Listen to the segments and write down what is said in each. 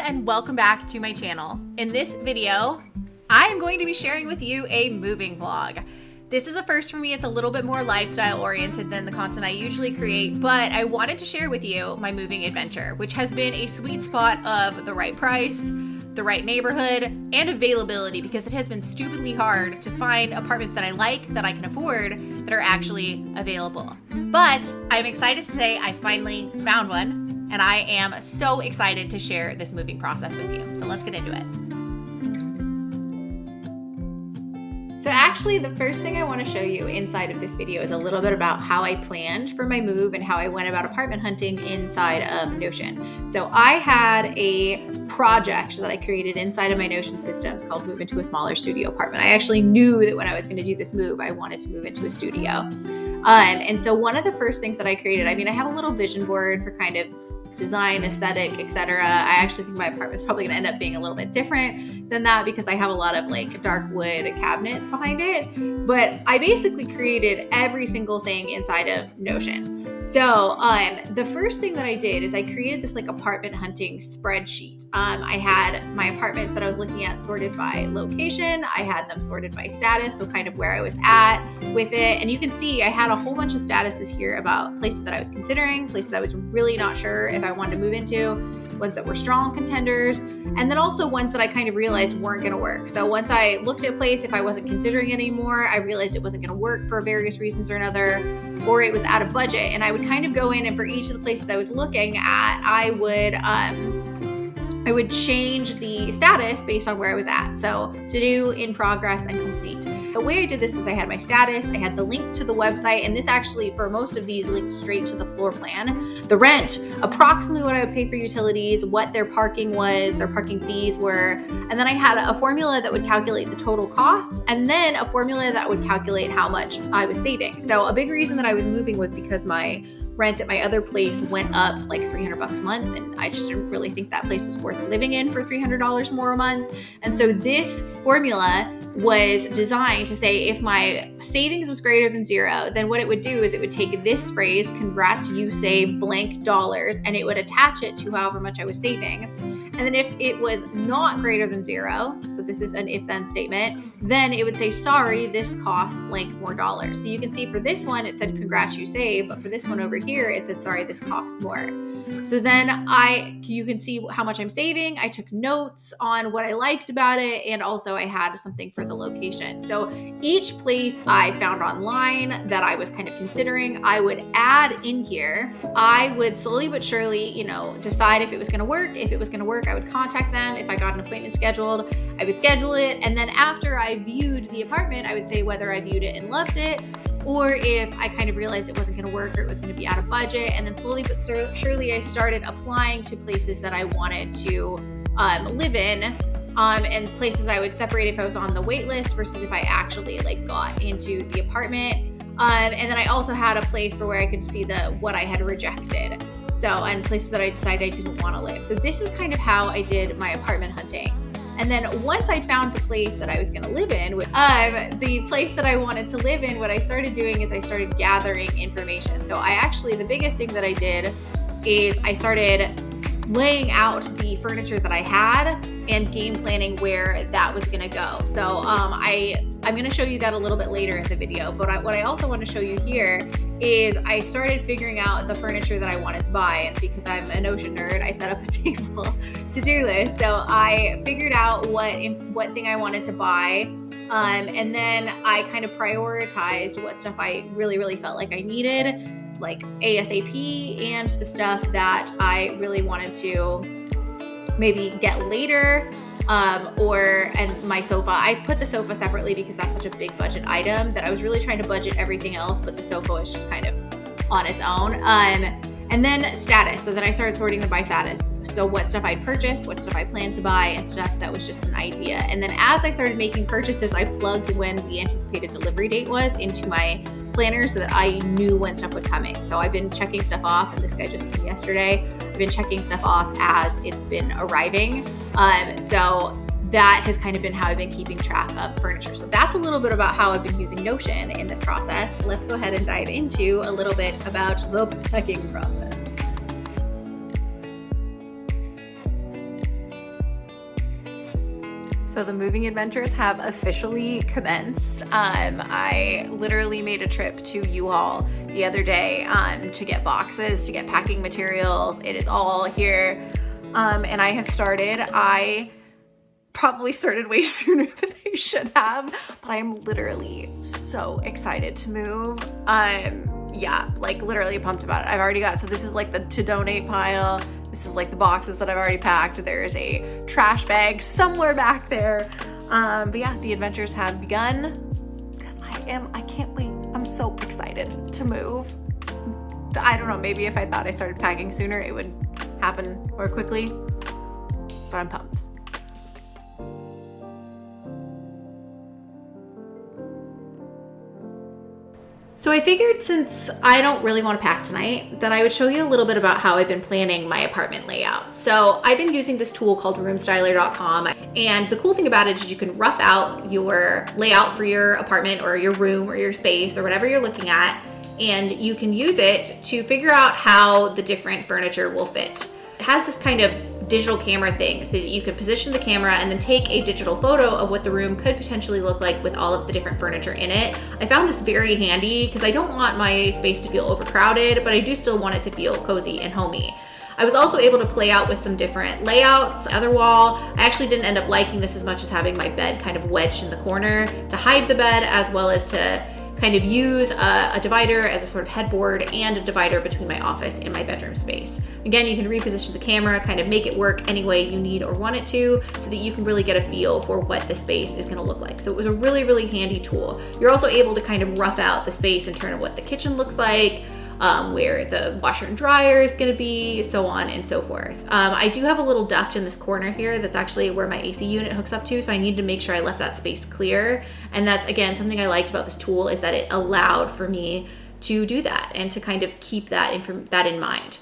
and welcome back to my channel. In this video, I am going to be sharing with you a moving vlog. This is a first for me. It's a little bit more lifestyle oriented than the content I usually create, but I wanted to share with you my moving adventure, which has been a sweet spot of the right price, the right neighborhood, and availability, because it has been stupidly hard to find apartments that I like, that I can afford, that are actually available. But I'm excited to say I finally found one, and I am so excited to share this moving process with you. So let's get into it. So actually, the first thing I want to show you inside of this video is a little bit about how I planned for my move and how I went about apartment hunting inside of Notion. So I had a project that I created inside of my Notion systems called Move into a Smaller Studio Apartment. I actually knew that when I was going to do this move, I wanted to move into a studio. And so one of the first things that I created, I have a little vision board for kind of design, aesthetic, etc. I actually think my apartment's probably going to end up being a little bit different than that because I have a lot of like dark wood cabinets behind it. But I basically created every single thing inside of Notion. So the first thing that I did is I created this like apartment hunting spreadsheet. I had my apartments that I was looking at sorted by location. I had them sorted by status, so kind of where I was at with it. And you can see I had a whole bunch of statuses here about places that I was considering, places I was really not sure if I wanted to move into, ones that were strong contenders, and then also ones that I kind of realized weren't going to work. So once I looked at a place, if I wasn't considering it anymore, I realized it wasn't going to work for various reasons or another, or it was out of budget. And I would kind of go in, and for each of the places I was looking at, I would change the status based on where I was at. So to do, in progress, and complete. The way I did this is I had my status, I had the link to the website, and this actually, for most of these, linked straight to the floor plan, the rent, approximately what I would pay for utilities, what their parking was, their parking fees were, and then I had a formula that would calculate the total cost, and then a formula that would calculate how much I was saving. So a big reason that I was moving was because my rent at my other place went up like $300 a month, and I just didn't really think that place was worth living in for $300 more a month. And so this formula was designed to say if my savings was greater than zero, then what it would do is it would take this phrase, congrats, you save blank dollars, and it would attach it to however much I was saving. And then if it was not greater than zero, so this is an if-then statement, then it would say, sorry, this costs blank more dollars. So you can see for this one, it said, congrats, you save, but for this one over here, it said, sorry, this costs more. So then you can see how much I'm saving. I took notes on what I liked about it, and also I had something for the location. So each place I found online that I was kind of considering, I would add in here. I would slowly but surely, decide if it was going to work. If it was going to work, I would contact them. If I got an appointment scheduled, I would schedule it. And then after I viewed the apartment, I would say whether I viewed it and loved it, or if I kind of realized it wasn't going to work or it was going to be out of budget. And then slowly but surely I started applying to places that I wanted to live in, and places I would separate if I was on the wait list versus if I actually got into the apartment. And then I also had a place for where I could see what I had rejected. So, and places that I decided I didn't want to live. So this is kind of how I did my apartment hunting. And then once I found the place that I was going to live in, the place that I wanted to live in, what I started doing is I started gathering information. So the biggest thing that I did is I started laying out the furniture that I had and game planning where that was going to go. So I'm going to show you that a little bit later in the video, but what I also want to show you here is I started figuring out the furniture that I wanted to buy, and because I'm a Notion nerd, I set up a table to do this. So I figured out what thing I wanted to buy, and then I kind of prioritized what stuff I really, really felt like I needed, like ASAP, and the stuff that I really wanted to maybe get later, and my sofa. I put the sofa separately because that's such a big budget item that I was really trying to budget everything else, but the sofa is just kind of on its own. And then status. So then I started sorting them by status. So what stuff I'd purchased, what stuff I planned to buy, and stuff that was just an idea. And then as I started making purchases, I plugged when the anticipated delivery date was into my planner so that I knew when stuff was coming. So I've been checking stuff off, and this guy just came yesterday. I've been checking stuff off as it's been arriving. So that has kind of been how I've been keeping track of furniture. So that's a little bit about how I've been using Notion in this process. Let's go ahead and dive into a little bit about the packing process. So the moving adventures have officially commenced. I literally made a trip to U-Haul the other day to get boxes, to get packing materials. It is all here, and I have started. I probably started way sooner than I should have, but I'm literally so excited to move. Yeah, like literally pumped about it. I've already got, so this is like the to donate pile. This is like the boxes that I've already packed. There's a trash bag somewhere back there. But yeah, the adventures have begun because I can't wait. I'm so excited to move. I don't know, maybe if I thought I started packing sooner, it would happen more quickly, but I'm pumped. So I figured, since I don't really want to pack tonight, that I would show you a little bit about how I've been planning my apartment layout. So I've been using this tool called roomstyler.com, and the cool thing about it is you can rough out your layout for your apartment or your room or your space or whatever you're looking at, and you can use it to figure out how the different furniture will fit. It has this kind of digital camera thing so that you can position the camera and then take a digital photo of what the room could potentially look like with all of the different furniture in it. I found this very handy because I don't want my space to feel overcrowded, but I do still want it to feel cozy and homey. I was also able to play out with some different layouts. Other wall, I actually didn't end up liking this as much as having my bed kind of wedged in the corner to hide the bed, as well as to kind of use a divider as a sort of headboard and a divider between my office and my bedroom space. Again, you can reposition the camera, kind of make it work any way you need or want it to, so that you can really get a feel for what the space is going to look like. So it was a really, really handy tool. You're also able to kind of rough out the space in terms of what the kitchen looks like, where the washer and dryer is going to be, so on and so forth. I do have a little duct in this corner here that's actually where my AC unit hooks up to, so I need to make sure I left that space clear. And that's, again, something I liked about this tool, is that it allowed for me to do that and to kind of keep that in mind.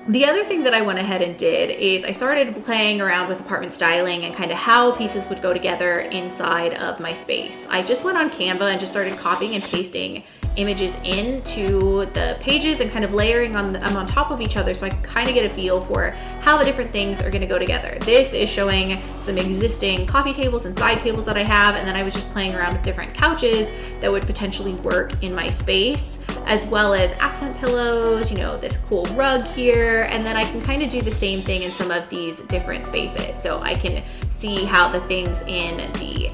The other thing that I went ahead and did is I started playing around with apartment styling and kind of how pieces would go together inside of my space. I just went on Canva and just started copying and pasting images into the pages and kind of layering them on top of each other, so I can kind of get a feel for how the different things are going to go together. This is showing some existing coffee tables and side tables that I have, and then I was just playing around with different couches that would potentially work in my space, as well as accent pillows, you know, this cool rug here, and then I can kind of do the same thing in some of these different spaces. So I can see how the things in the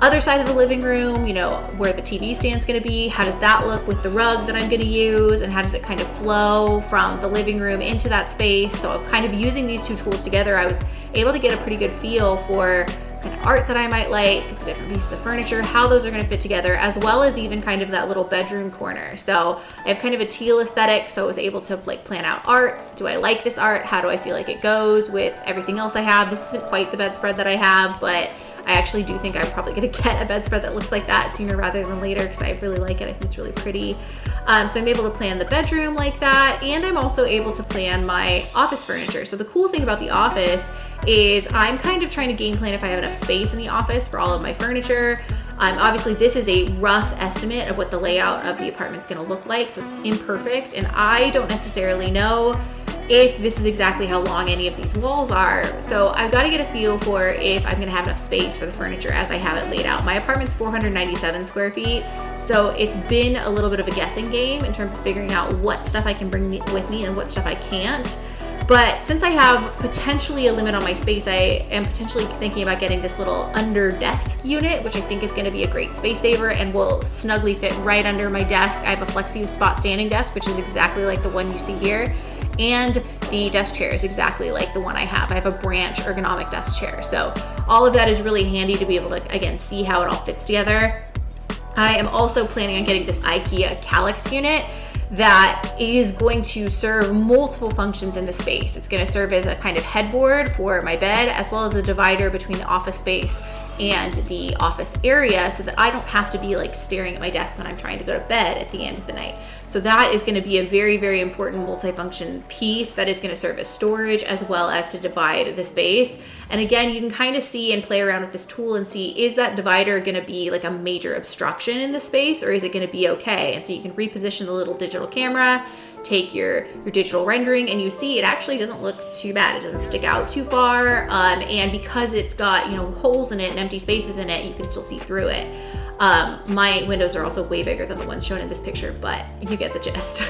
other side of the living room, you know, where the TV stand's gonna be, how does that look with the rug that I'm gonna use, and how does it kind of flow from the living room into that space. So kind of using these two tools together, I was able to get a pretty good feel for kind of art that I might like, the different pieces of furniture, how those are gonna fit together, as well as even kind of that little bedroom corner. So I have kind of a teal aesthetic, so I was able to like plan out art. Do I like this art? How do I feel like it goes with everything else I have? This isn't quite the bedspread that I have, but I actually do think I'm probably gonna get a bedspread that looks like that sooner rather than later, because I really like it. I think it's really pretty. So I'm able to plan the bedroom like that, and I'm also able to plan my office furniture. So the cool thing about the office is I'm kind of trying to game plan if I have enough space in the office for all of my furniture. Obviously this is a rough estimate of what the layout of the apartment's gonna look like, so it's imperfect, and I don't necessarily know if this is exactly how long any of these walls are. So I've got to get a feel for if I'm gonna have enough space for the furniture as I have it laid out. My apartment's 497 square feet, so it's been a little bit of a guessing game in terms of figuring out what stuff I can bring with me and what stuff I can't. But since I have potentially a limit on my space, I am potentially thinking about getting this little under desk unit, which I think is gonna be a great space saver and will snugly fit right under my desk. I have a flexi spot standing desk, which is exactly like the one you see here. And the desk chair is exactly like the one I have. I have a branch ergonomic desk chair. So all of that is really handy to be able to, again, see how it all fits together. I am also planning on getting this Ikea Calyx unit that is going to serve multiple functions in the space. It's going to serve as a kind of headboard for my bed, as well as a divider between the office space and the office area, so that I don't have to be like staring at my desk when I'm trying to go to bed at the end of the night. So that is going to be a very, very important multifunction piece that is going to serve as storage as well as to divide the space. And again, you can kind of see and play around with this tool and see, is that divider going to be like a major obstruction in the space, or is it going to be okay? And so you can reposition the little digital camera take your digital rendering, and you see it actually doesn't look too bad. It doesn't stick out too far. And because it's got, you know, holes in it and empty spaces in it, you can still see through it. My windows are also way bigger than the ones shown in this picture, but you get the gist.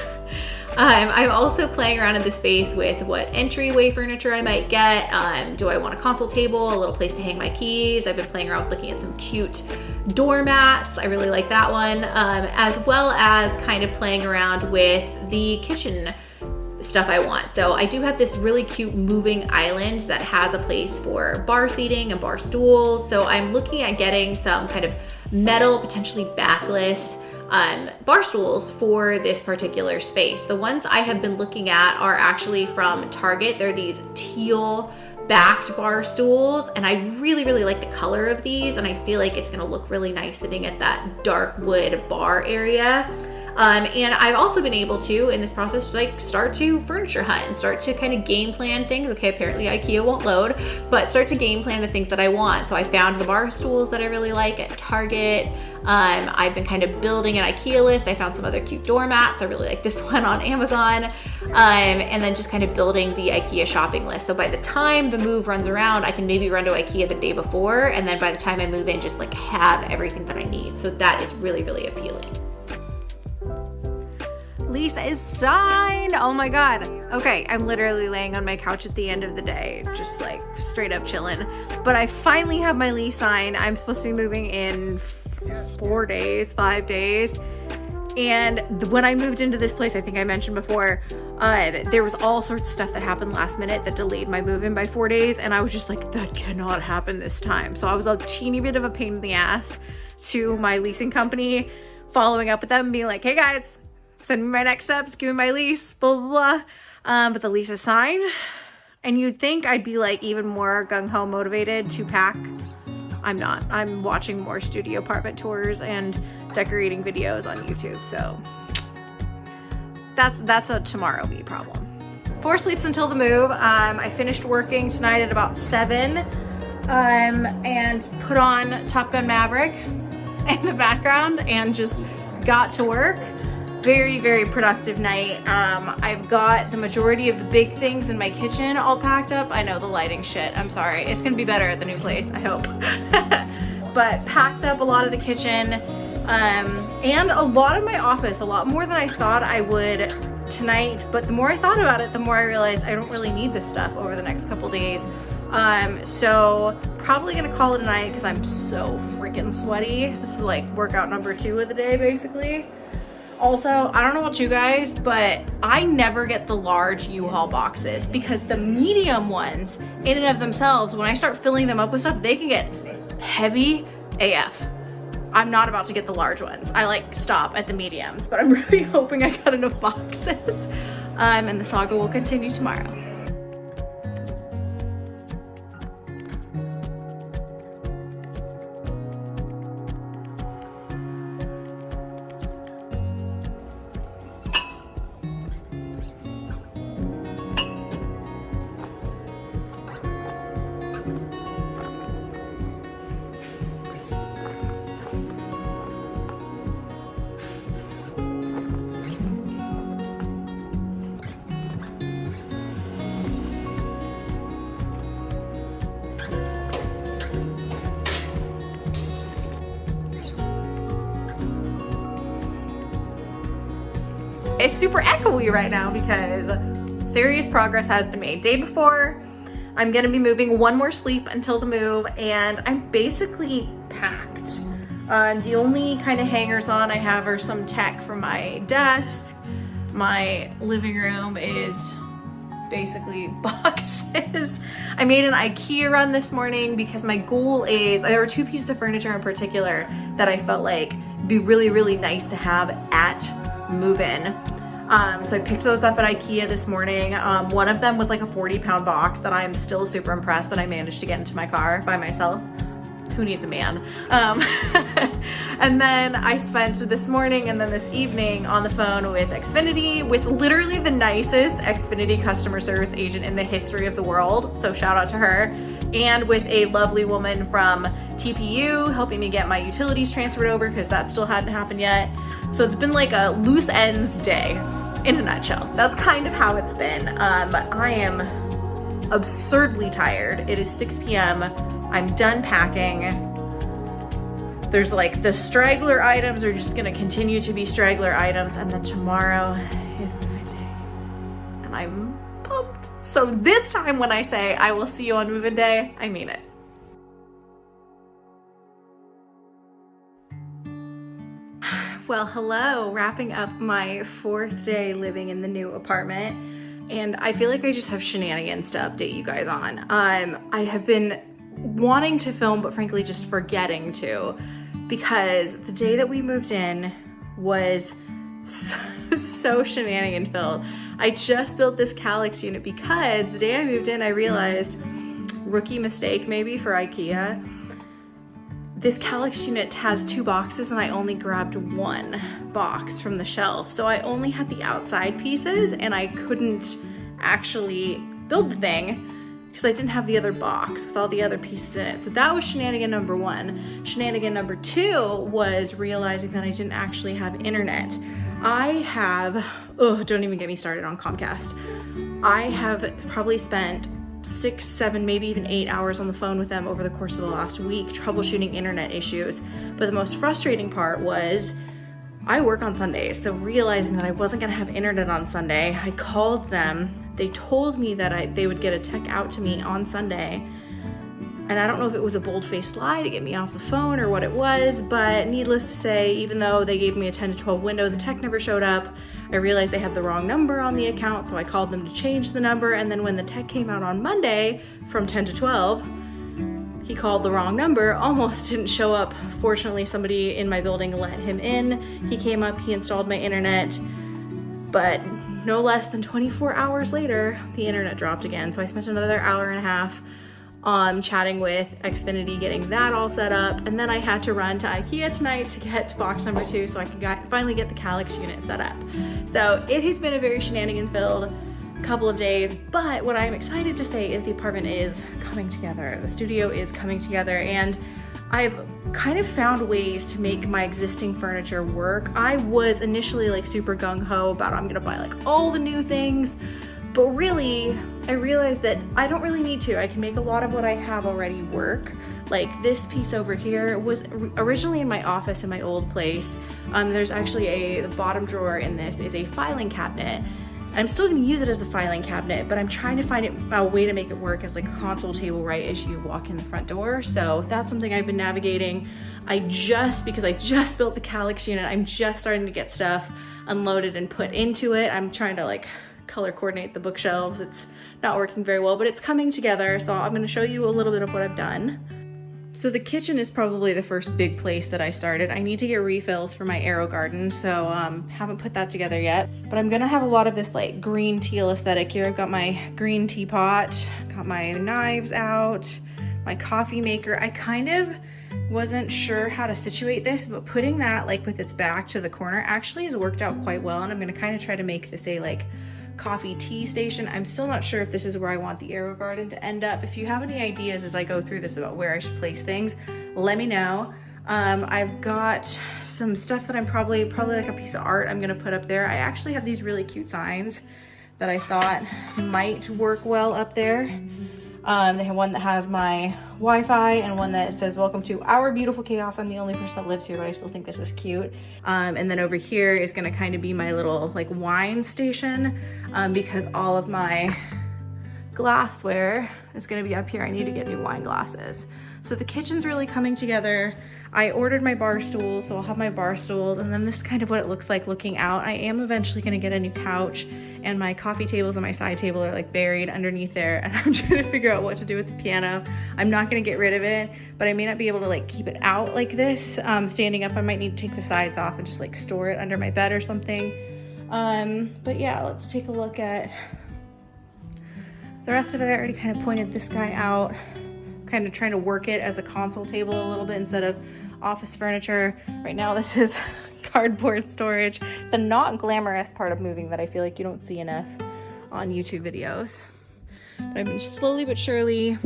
I'm also playing around in the space with what entryway furniture I might get. Do I want a console table, a little place to hang my keys? I've been playing around with looking at some cute doormats. I really like that one. As well as kind of playing around with the kitchen stuff I want. So I do have this really cute moving island that has a place for bar seating and bar stools. So I'm looking at getting some kind of metal, potentially backless bar stools for this particular space. The ones I have been looking at are actually from Target. They're these teal backed bar stools, and I really, really like the color of these, and I feel like it's gonna look really nice sitting at that dark wood bar area. And I've also been able to, in this process, like start to furniture hunt and start to kind of game plan things. Okay, apparently Ikea won't load, but start to game plan the things that I want. So I found the bar stools that I really like at Target. I've been kind of building an Ikea list. I found some other cute doormats. I really like this one on Amazon. And then just kind of building the Ikea shopping list. So by the time the move runs around, I can maybe run to Ikea the day before. And then by the time I move in, just like have everything that I need. So that is really, really appealing. Lisa is signed. Oh my God. Okay, I'm literally laying on my couch at the end of the day, just like straight up chilling. But I finally have my lease signed. I'm supposed to be moving in 5 days. And when I moved into this place, I think I mentioned before, there was all sorts of stuff that happened last minute that delayed my move-in by 4 days. And I was just like, that cannot happen this time. So I was a teeny bit of a pain in the ass to my leasing company, following up with them and being like, hey guys, send me my next steps, give me my lease, blah, blah, blah. But the lease is signed. And you'd think I'd be like even more gung-ho motivated to pack. I'm not. I'm watching more studio apartment tours and decorating videos on YouTube. So that's a tomorrow me problem. 4 sleeps until the move. I finished working tonight at about 7 and put on Top Gun Maverick in the background and just got to work. Very, very productive night. I've got the majority of the big things in my kitchen all packed up. I know the lighting shit. I'm sorry. It's gonna be better at the new place, I hope. But packed up a lot of the kitchen and a lot of my office, a lot more than I thought I would tonight. But the more I thought about it, the more I realized I don't really need this stuff over the next couple days. So probably gonna call it a night because I'm so freaking sweaty. This is like workout number 2 of the day, basically. Also, I don't know about you guys, but I never get the large U-Haul boxes because the medium ones, in and of themselves, when I start filling them up with stuff, they can get heavy AF. I'm not about to get the large ones. I like stop at the mediums, but I'm really hoping I got enough boxes. And the saga will continue tomorrow. It's super echoey right now because serious progress has been made. Day before, I'm gonna be moving 1 more sleep until the move, and I'm basically packed. The only kind of hangers on I have are some tech for my desk. My living room is basically boxes. I made an Ikea run this morning because my goal is, there were 2 pieces of furniture in particular that I felt like would be really, really nice to have at move-in. So I picked those up at Ikea this morning. One of them was like a 40-pound box that I'm still super impressed that I managed to get into my car by myself. Who needs a man? And then I spent this morning and then this evening on the phone with Xfinity, with literally the nicest Xfinity customer service agent in the history of the world. So shout out to her. And with a lovely woman from TPU helping me get my utilities transferred over because that still hadn't happened yet. So it's been like a loose ends day. in a nutshell. That's kind of how it's been. But I am absurdly tired. It is 6 p.m. I'm done packing. There's like the straggler items are just gonna continue to be straggler items, and then tomorrow is move-in day. And I'm pumped. So this time when I say I will see you on move-in day, I mean it. Well, hello, wrapping up my 4th day living in the new apartment. And I feel like I just have shenanigans to update you guys on. I have been wanting to film, but frankly just forgetting to, because the day that we moved in was so shenanigan filled. I just built this Calyx unit because the day I moved in, I realized, rookie mistake maybe for Ikea, this Calyx unit has 2 boxes and I only grabbed 1 box from the shelf. So I only had the outside pieces and I couldn't actually build the thing because I didn't have the other box with all the other pieces in it. So that was shenanigan number 1. Shenanigan number 2 was realizing that I didn't actually have internet. I have, don't even get me started on Comcast. I have probably spent 6, 7, maybe even 8 hours on the phone with them over the course of the last week troubleshooting internet issues. But the most frustrating part was I work on Sundays, so realizing that I wasn't gonna have internet on Sunday, I called them. They told me that they would get a tech out to me on Sunday. And I don't know if it was a bold-faced lie to get me off the phone or what it was, but needless to say, even though they gave me a 10 to 12 window, the tech never showed up. I realized they had the wrong number on the account, so I called them to change the number. And then when the tech came out on Monday from 10 to 12, he called the wrong number, almost didn't show up. Fortunately, somebody in my building let him in. He came up, he installed my internet, but no less than 24 hours later, the internet dropped again. So I spent another hour and a half chatting with Xfinity, getting that all set up, and then I had to run to Ikea tonight to get box number 2 so I can finally get the Calyx unit set up. So it has been a very shenanigan-filled couple of days, but what I'm excited to say is the apartment is coming together. The studio is coming together, and I've kind of found ways to make my existing furniture work. I was initially like super gung-ho about I'm gonna buy like all the new things, but really, I realized that I don't really need to. I can make a lot of what I have already work. Like this piece over here was originally in my office in my old place. There's actually the bottom drawer in this is a filing cabinet. I'm still gonna use it as a filing cabinet, but I'm trying to find a way to make it work as like a console table right as you walk in the front door. So that's something I've been navigating. Because I just built the Calyx unit, I'm just starting to get stuff unloaded and put into it. I'm trying to like color coordinate the bookshelves. It's not working very well, but it's coming together. So I'm gonna show you a little bit of what I've done. So the kitchen is probably the first big place that I started. I need to get refills for my Arrow Garden, so haven't put that together yet. But I'm gonna have a lot of this like green teal aesthetic here. I've got my green teapot, got my knives out, my coffee maker. I kind of wasn't sure how to situate this, but putting that like with its back to the corner actually has worked out quite well, and I'm gonna kind of try to make this a like coffee tea station. I'm still not sure if this is where I want the Arrow Garden to end up. If you have any ideas as I go through this about where I should place things, let me know. I've got some stuff that I'm probably like a piece of art I'm gonna put up there. I actually have these really cute signs that I thought might work well up there. They have one that has my Wi-Fi and one that says, "Welcome to our beautiful chaos. I'm the only person that lives here, but I still think this is cute." And then over here is gonna kind of be my little like wine station because all of my glassware is gonna be up here. I need to get new wine glasses. So the kitchen's really coming together. I ordered my bar stools, so I'll have my bar stools, and then this is kind of what it looks like looking out. I am eventually gonna get a new couch, and my coffee tables and my side table are like buried underneath there, and I'm trying to figure out what to do with the piano. I'm not gonna get rid of it, but I may not be able to like keep it out like this. Standing up, I might need to take the sides off and just like store it under my bed or something. But yeah, let's take a look at the rest of it. I already kind of pointed this guy out, kind of trying to work it as a console table a little bit instead of office furniture. Right now this is cardboard storage, the not glamorous part of moving that I feel like you don't see enough on YouTube videos. But I've been slowly but surely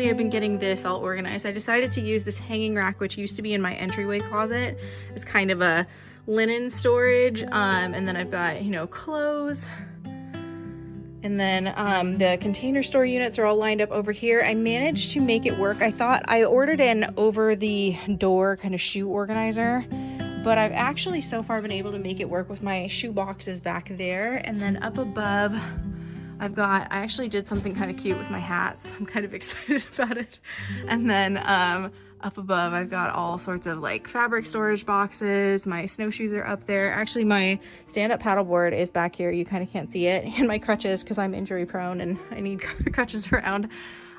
I've been getting this all organized. I decided to use this hanging rack, which used to be in my entryway closet, as kind of a linen storage, and then I've got, you know, clothes. And then the container store units are all lined up over here. I managed to make it work. I thought I ordered an over the door kind of shoe organizer, but I've actually so far been able to make it work with my shoe boxes back there. And then up above, I actually did something kind of cute with my hats. I'm kind of excited about it. And then up above, I've got all sorts of like fabric storage boxes. My snowshoes are up there. Actually, my stand-up paddleboard is back here. You kind of can't see it. And my crutches, because I'm injury prone and I need crutches around.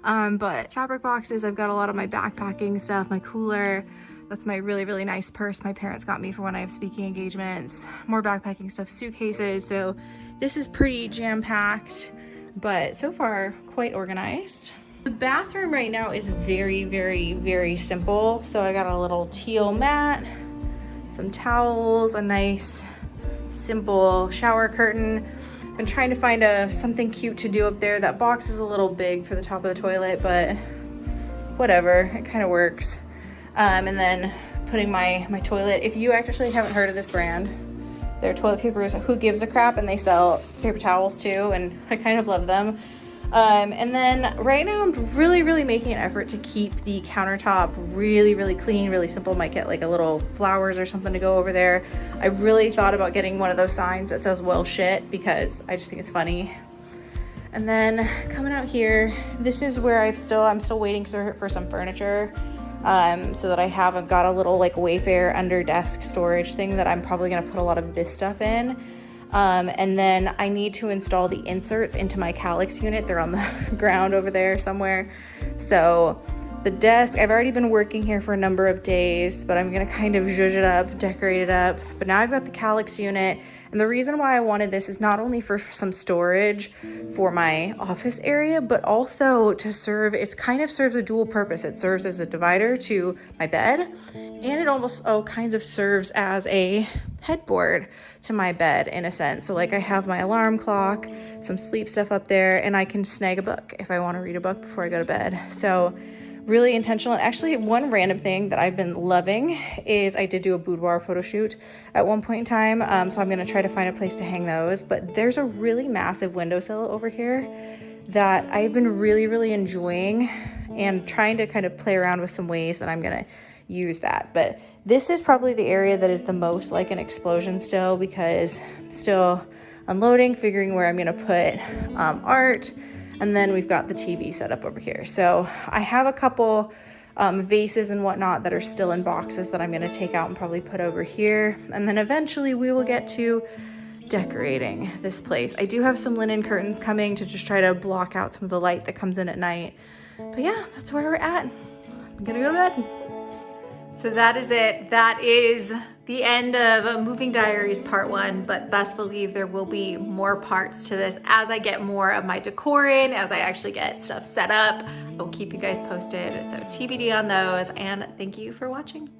But fabric boxes, I've got a lot of my backpacking stuff, my cooler. That's my really, really nice purse my parents got me for when I have speaking engagements. More backpacking stuff, suitcases. So this is pretty jam-packed, but so far quite organized. The bathroom right now is very, very, very simple. So I got a little teal mat, some towels, a nice simple shower curtain. Been trying to find something cute to do up there. That box is a little big for the top of the toilet, but whatever, it kind of works. And then putting my toilet. If you actually haven't heard of this brand, their toilet paper is Who Gives a Crap, and they sell paper towels too, and I kind of love them. And then right now I'm really, really making an effort to keep the countertop really, really clean, really simple. Might get like a little flowers or something to go over there. I really thought about getting one of those signs that says well shit, because I just think it's funny. And then coming out here, this is where I'm still waiting for some furniture. So that I've got a little like Wayfair under desk storage thing that I'm probably gonna put a lot of this stuff in. And then I need to install the inserts into my Calyx unit. They're on the ground over there somewhere. So the desk, I've already been working here for a number of days, but I'm gonna kind of zhuzh it up, decorate it up. But now I've got the Calyx unit. And the reason why I wanted this is not only for some storage for my office area, but also to it kind of serves a dual purpose. It serves as a divider to my bed, and it almost kinds of serves as a headboard to my bed in a sense. So like I have my alarm clock, some sleep stuff up there, and I can snag a book if I want to read a book before I go to bed. So really intentional. And actually one random thing that I've been loving is I did do a boudoir photo shoot at one point in time. So I'm going to try to find a place to hang those, but there's a really massive windowsill over here that I've been really, really enjoying and trying to kind of play around with some ways that I'm going to use that. But this is probably the area that is the most like an explosion still, because I'm still unloading, figuring where I'm going to put art. And then we've got the TV set up over here. So I have a couple vases and whatnot that are still in boxes that I'm gonna take out and probably put over here. And then eventually we will get to decorating this place. I do have some linen curtains coming to just try to block out some of the light that comes in at night. But yeah, that's where we're at. I'm gonna go to bed. So that is it. That is the end of Moving Diaries Part 1, but best believe there will be more parts to this as I get more of my decor in, as I actually get stuff set up. I'll keep you guys posted. So TBD on those, and thank you for watching.